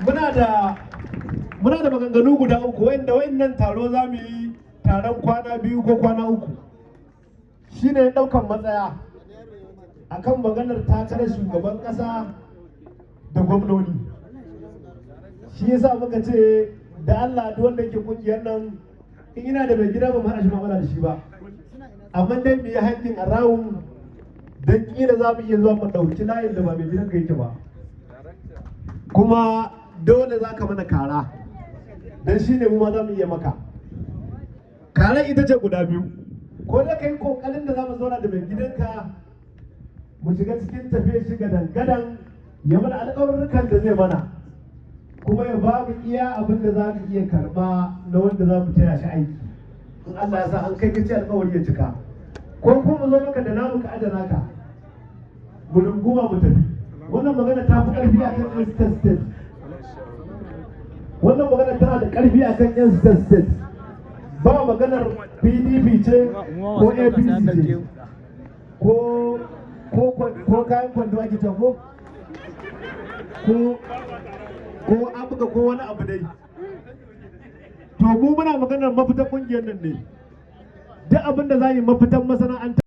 muna da maganganu guda uku wanda wayannan taro za mu yi taron kwana 2 ko kwana 3 shine daukan matsaya akan maganar takarar shugaban kasa da gwamnoni. Shi yasa muka ce da Allah duk wanda yake kungiyar nan in ina da mai gida ba mu hana shi mu'amala da shi ba, amma dai mu yi hankin a rawun don kila za mu iya zuwa mu ɗauki layin da ba mai gidan ka yake ba, kuma dole za ka mana kara don shi ne mu ma za mu iya maka karan. Ita ce guda biyu, ko da ka yi kokarin da za mu zauna da mai gidanka mu shiga cikin tafiye shi gadan ya mana alƙawarurrukan da zai mana, kuma ya ba mu iya abin da za mu iya karɓa na wanda za mu taya shi aiki. In Allah ya sa an kai kace alƙawari ya cika, ko kuma zo maka da namu ka adana ka mu runguma mu tafi. Wannan magana ta fi ƙarfi akan yan state. Wannan magana tana da ƙarfi akan yan state. Ba maganar PDP ce ko APC ce ko kayan kwando ake ko abuga ko wani abu dai. To mu muna maganar mafitan ƙungiyar nan ne, duk abin da za yi mafitan masana'anta.